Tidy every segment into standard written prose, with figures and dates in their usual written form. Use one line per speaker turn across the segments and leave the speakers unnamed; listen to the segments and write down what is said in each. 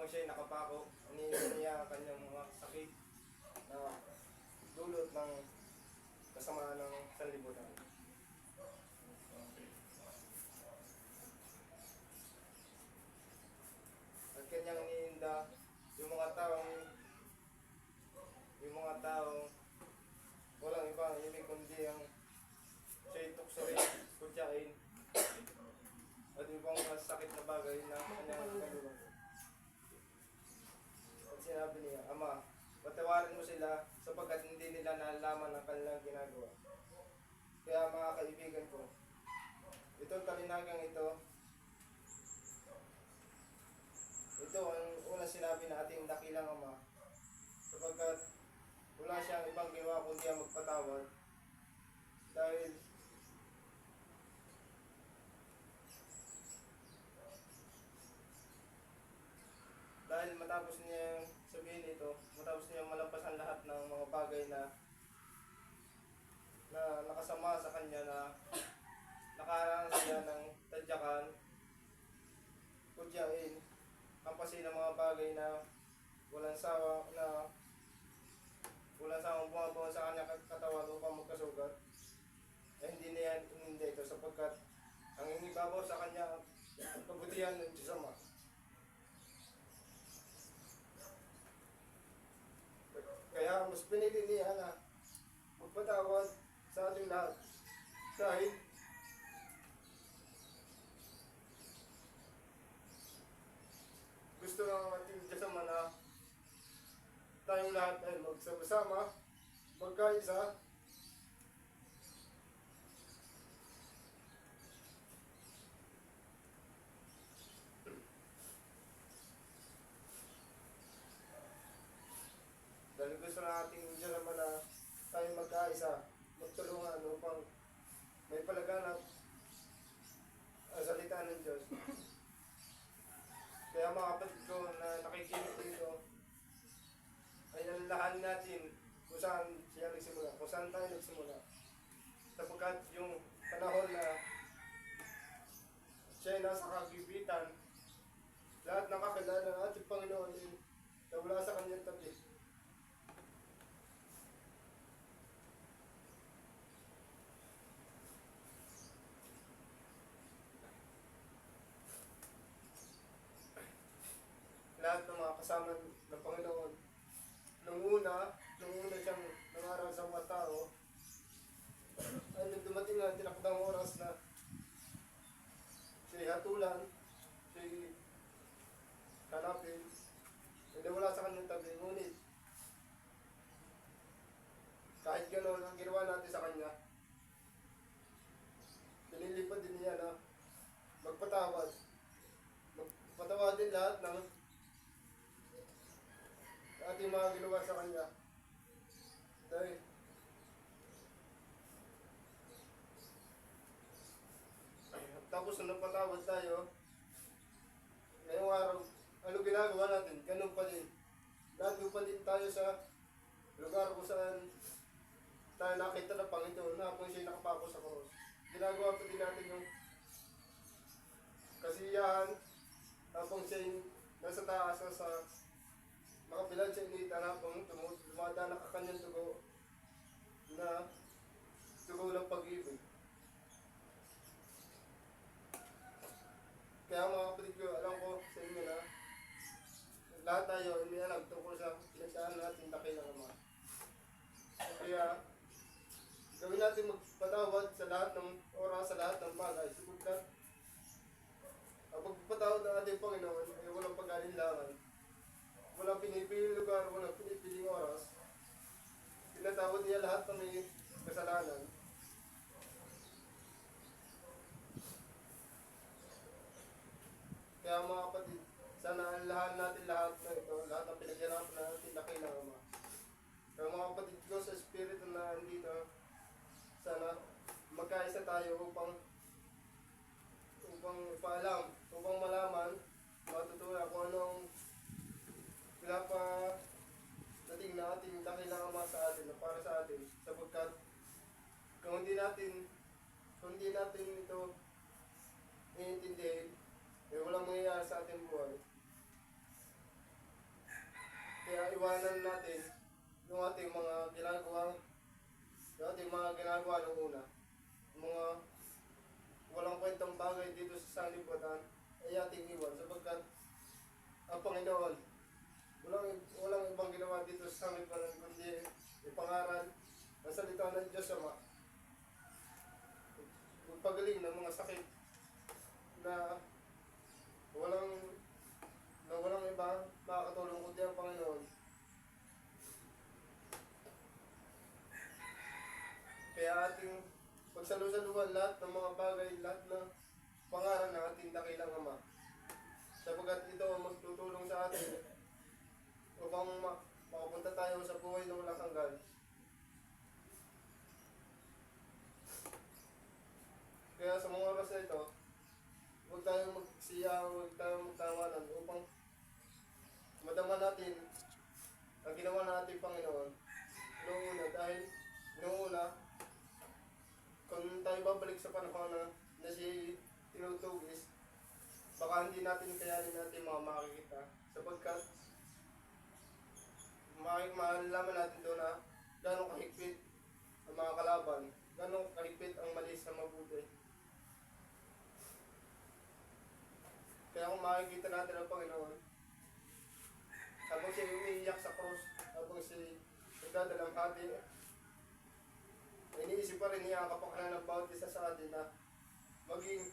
habang siya nakapako, iniinom niya ang kanyang mga sakit na dulot ng kasamaan ng sanlibutan. At kanyang iniinda yung mga taong walang ibang ibig kundi ang siya'y tuksoin, kutyain, at ibang sakit na bagay na kanyang kaluluwa. At sinabi niya, Ama, patawarin mo sila sapagkat hindi nila nalalaman ang kanilang ginagawa. Kaya mga kaibigan ko, itong talinagang ito ang unang sinabi na ating dakilang Ama, sapagkat wala siyang ibang ginawa kundi ang magpatawad dahil matapos niya sabihin ito, matapos niya malampasan lahat ng mga bagay na nakasama sa kanya, na nakaranas siya ng tadyakan, kutyain, hampasin ng mga bagay na walang sawang bumabaon sa kanya katawan upang magkasugat, ay hindi niya inindi ito sapagkat ang inibabaw sa kanya ang kabutihan ng Diyos Ama. Kaya mas pinili niya na magpatawad sa ating lahat dahil gusto ng ating Diyos Ama na tayong lahat ay magsama-sama, magkaisa, dahil gusto ng ating Diyos Ama na tayong magkaisa, magtulungan upang may palaganap ang salita ng Diyos. Kaya mga kapatid ko na nakikinig dito, ay alalahanin natin kung saan siya nagsimula, kung saan tayo nagsimula. Sapagkat yung panahon na siya ay nasa kagipitan, lahat ng kakilala ng ating Panginoon ay nawala sa kanyang tabi. Lahat ng mga kasama ng Panginoon, nung una siyang nangaral sa mga tao, ay nung dumating na tinakdang oras na siya'y hatulan, siya'y hanapin, hindi wala sa kanyang tabi. Ngunit kahit gano'n ang ginawa natin sa kanya, pinilipad din niya na magpatawad din lahat ng ating mga ginawa sa kanya. Dahil tapos nung nagpatawad tayo, ngayong araw, ano ginagawa natin? Ganun pa din. Nandun pa din tayo sa lugar kung saan tayo nakita ng Panginoon na kung siya'y nakapako sa krus. Ginagawa pa din natin yung kasiyahan habang siya'y nasa taas sa makabilad siya initan habang dumadaan ang kanyang dugo na dugo ng pag-ibig. Kaya mga kapatid ko, alam ko sa inyo na lahat tayo may alam tungkol sa pinagdaan natin dakilang Ama. Kaya gawin natin magpatawad sa lahat ng oras, sa lahat ng bagay. Sapagkat ang pagpapatawad ng ating Panginoon ay walang pag-alinlangan, walang pinipiling lugar, walang pinipiling oras. Pinatawad niya lahat ng may kasalanan. Kaya mga kapatid, sana alalahan natin lahat na ito, lahat ng pinaghirapan natin dakilang Ama. Kaya mga kapatid ko sa Espiritu na nandito, sana magkaisa tayo upang ipaalam, upang malaman, matutunan kung anong pinapadating na ating dakilang Ama sa atin, na para sa atin. Sapagkat kung hindi natin ito iintindihin, walang mangyayari sa ating buhay. iwanan natin yung ating mga ginagawa nung una. Mga walang kwentang bagay dito sa sanlibutan ay ating iwan sapagkat ang Panginoon, walang ibang ginawa dito sa sanlibutan kundi ipangaral ang salita ng Diyos Ama. Magpagaling ng mga sakit na walang iba makakatulong kundi ang Panginoon. Kaya ating pagsalusaluhan lahat ng mga bagay, lahat ng pangaral ng ating dakilang Ama. Sapagkat ito ang magtutulong sa atin upang makapunta tayo sa buhay na walang hanggan. Kaya sa mga oras na ito, huwag tayong magsiya, huwag tayong magtawanan upang madama natin ang ginawa ng ating Panginoon noong una. Dahil noong una, kung tayo babalik sa panahon na si tinutugis, baka hindi natin kayanin natin mga makikita. Sapagkat malalaman natin doon na gano'ng kahigpit ang mga kalaban, gano'ng kahigpit ang mali sa mabuti. Kaya kung makikita natin ang Panginoon, habang siya umiiyak sa krus, habang siya nagdadalamhati, iniisip pa rin niya ang kapakanan ng bawat isa sa atin na maging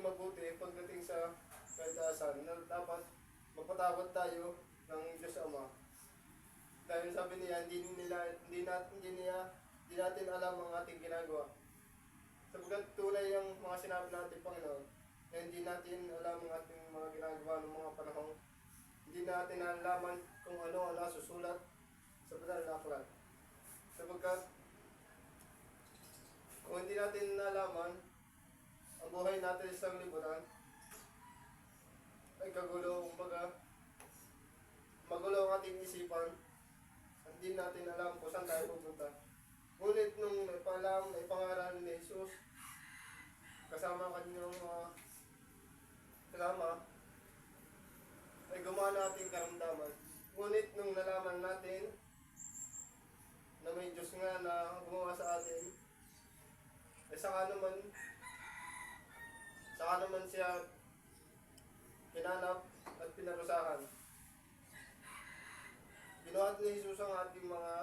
mabuti pagdating sa kaitaasan na dapat magpatawad tayo ng Diyos Ama. Dahil sabi niya, hindi natin alam ang ating ginagawa. Sapagkat tunay ang mga sinabi natin, Panginoon, na hindi natin alam ang ating mga ginagawa ng mga panahon. Hindi natin nalaman kung ano ang nasusulat sa banal na aklat. Sapagkat kung hindi natin nalaman ang buhay natin sa sanglibutan, ay kagulo, kumbaga, magulo ang ating isipan, at hindi natin alam kung saan tayo pupunta. Ngunit nung ipangaral ni Jesus, kasama ang kanyang kasama, ay gumana ating karamdaman. Ngunit nung nalaman natin na may Diyos nga na gumawa sa atin, ay saka naman siya hinanap at pinarusahan. Binuhat ni Jesus ang ating mga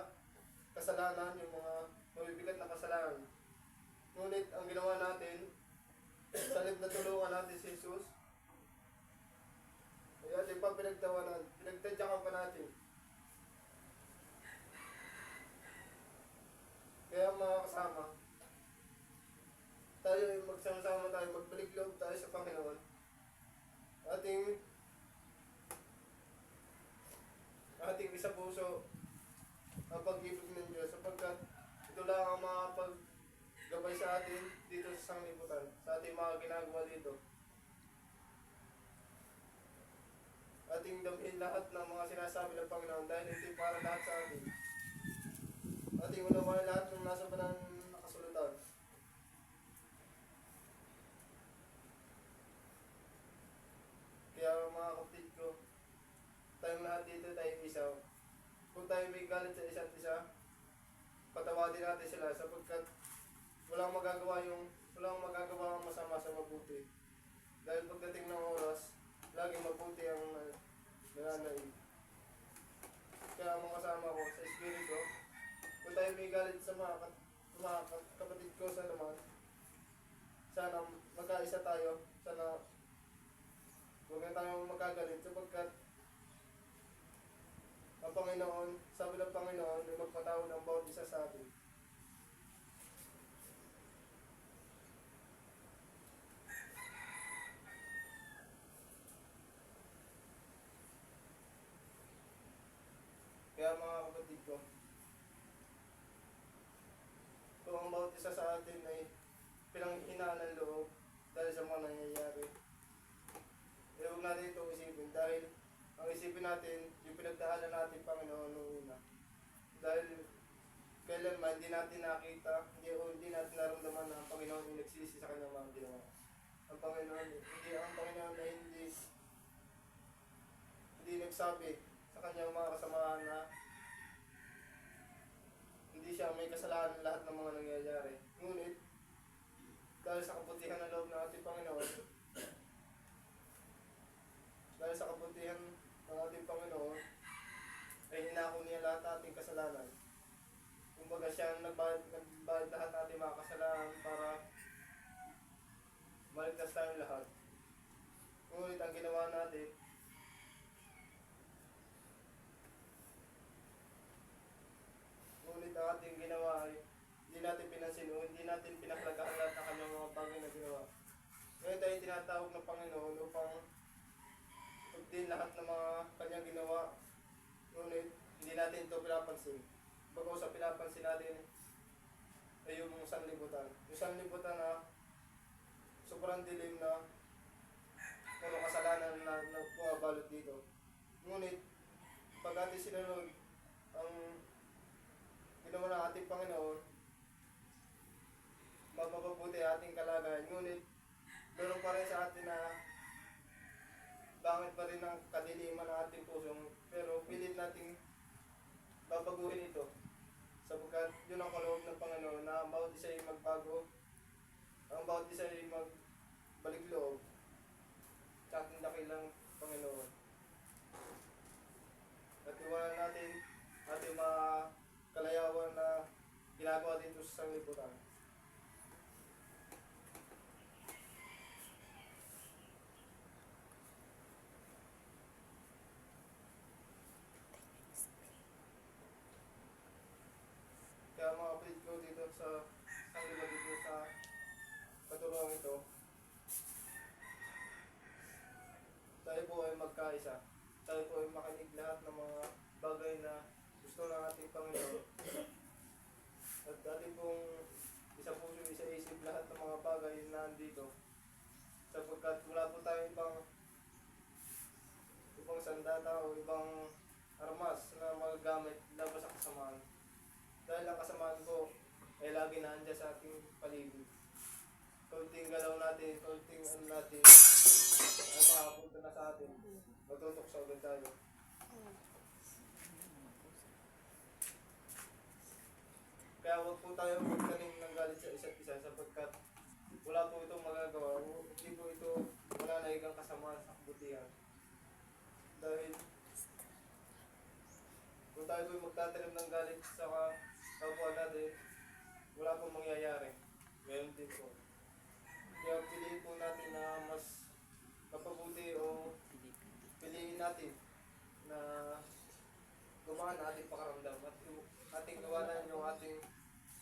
kasalanan, yung mga mabibigat na kasalanan. Ngunit ang ginawa natin, sa halip na tulungan natin si Jesus, ay ating pa pinagtawanan, pinagtadyakan pa natin. Kaya mga kasama, tayo ay magsama-sama tayo, magbalik loob tayo sa Panginoon. Ating isa puso ang pag-ibig ng Diyos sapagkat ito lang ang mga paggabay sa atin dito sa sanglibutan, sa ating mga ginagawa dito. Ating damhin lahat ng mga sinasabi ng Panginoon dahil ito para lahat sa atin. Ating unawain lahat ng nasa banal na kasulatan. Kaya mga kapatid ko, tayong lahat dito, tayong isaw. Kung tayo may galit sa isa't isa, patawadin natin sila sapagkat walang magagawa ang masama sa mabuti. Dahil pagdating ng oras, laging mabuti ang nananaig. Kaya mga kasama ko sa Espiritu, kung tayo may galit sa mga kapatid ko sa naman, sana magkaisa tayo, sana huwag na tayong magkagalit sapagkat ang Panginoon, sabi ng Panginoon, ay magpatawad ang bawat isa sa atin. Kaya mga kapatid ko, kung ang bawat isa sa atin ay pinanghinaan ng loob dahil sa mga nangyayari, huwag natin itong isipin dahil ang isipin natin yung pinagdaanan natin Panginoon noong una. Dahil kailanman hindi natin nakita, hindi natin naramdaman na ang Panginoon ay nagsisi sa kanyang mga ginawa. Ang Panginoon ay nagsasabi sa kanyang mga kasamahan na hindi siya may kasalanan lahat ng mga nangyayari. Ngunit, dahil sa kabutihan ng loob ng ating Panginoon, dahil sa kabutihan ng ating Panginoon, ay hinako niya lahat ng ating kasalanan. Kumbaga siya ang nagbayad lahat ng ating mga kasalanan para maligtas tayong lahat. Ngunit ang ginawa natin, ang ating ginawa ay hindi natin pinansin o hindi natin pinahalagahan lahat ng kanyang mga bagay na ginawa. Ngayon tayo tinatawag ng Panginoon upang din lahat ng mga kanyang ginawa. Ngunit hindi natin ito pinapansin. Bago sa pinapansin natin ay yung sanlibutan. Yung sanlibutan na sobrang dilim na puro kasalanan na bumabalot dito. Ngunit pag ating sinunod ang ginawa ng ating Panginoon, mapapabuti ating kalagayan. Ngunit meron pa rin sa atin na bangit pa rin ang kadiliman ng ating puso, pero pilit nating babaguhin ito sapagkat yun ang kaloob ng Panginoon na ang bawat isa ay magbago, ang bawat isa ay magbalik loob sa ating dakilang Panginoon. At iwanan natin ating mga kalayawan na ginagawa dito sa sanglibutan. Kaya mga kapatid ko dito sa sanglibutan dito sa katuruan ito, tayo po ay magkaisa. Tayo po ay makinig lahat ng mga bagay na gusto ng ating Panginoon. At ating pong isa puso, isa isip lahat ng mga bagay na nandito. Sapagkat wala po tayo ibang sandata o ibang armas na magagamit labas sa kasamaan. Dahil ang kasamaan ko ay lagi nandiyan sa ating paligid. Kaunting galaw natin, kaunting ano natin, ang makapunta na sa atin, matutok sa ulit tayo. Kaya huwag po tayo magtanim ng galit sa isa't isa sapagkat wala po itong magagawa. Hindi po ito wala na igang kasamaan sa kabutihan. Dahil kung tayo po magtatanim ng galit sa kapwa natin, wala pong mangyayari. Meron din po. Kaya piliin po natin na mas mapabuti o piliin natin na gumaan ang ating pakaramdam at ating gawanan yung ating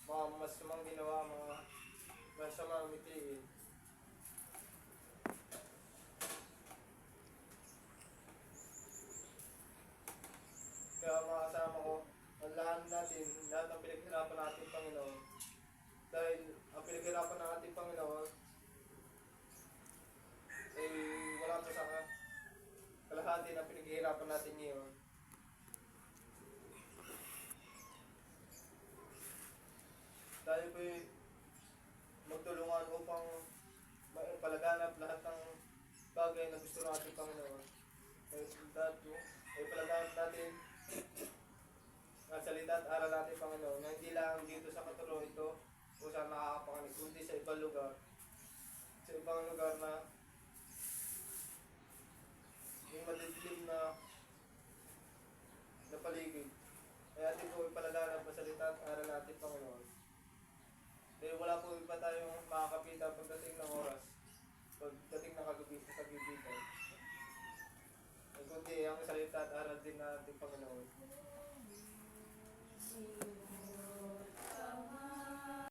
mga masamang ginawa, mga masamang mitiin. Kaya mga kasama ko, ang lahat natin, lahat ng pinaghirapan ng ating Panginoon, dahil ang pinaghirapan ng ating Panginoon ay wala pa sa kalahati na pinaghirapan natin ngayon. Tayo po'y magtulungan upang palaganap lahat ng bagay na gusto ng ating Panginoon. Ay palaganap natin ang salita at aral natin Panginoon na hindi lang dito sa katuruan ito kung saan nakakapakinig, kundi sa ibang lugar. Sa ibang lugar na yung madidilim na paligid. Kaya atin po ipalaganap ang salita at aral natin Panginoon. Dahil wala po iba tayong makakapita pagdating ng oras, pagdating ng kagibigan. Kundi ang salita at aral din natin Panginoon.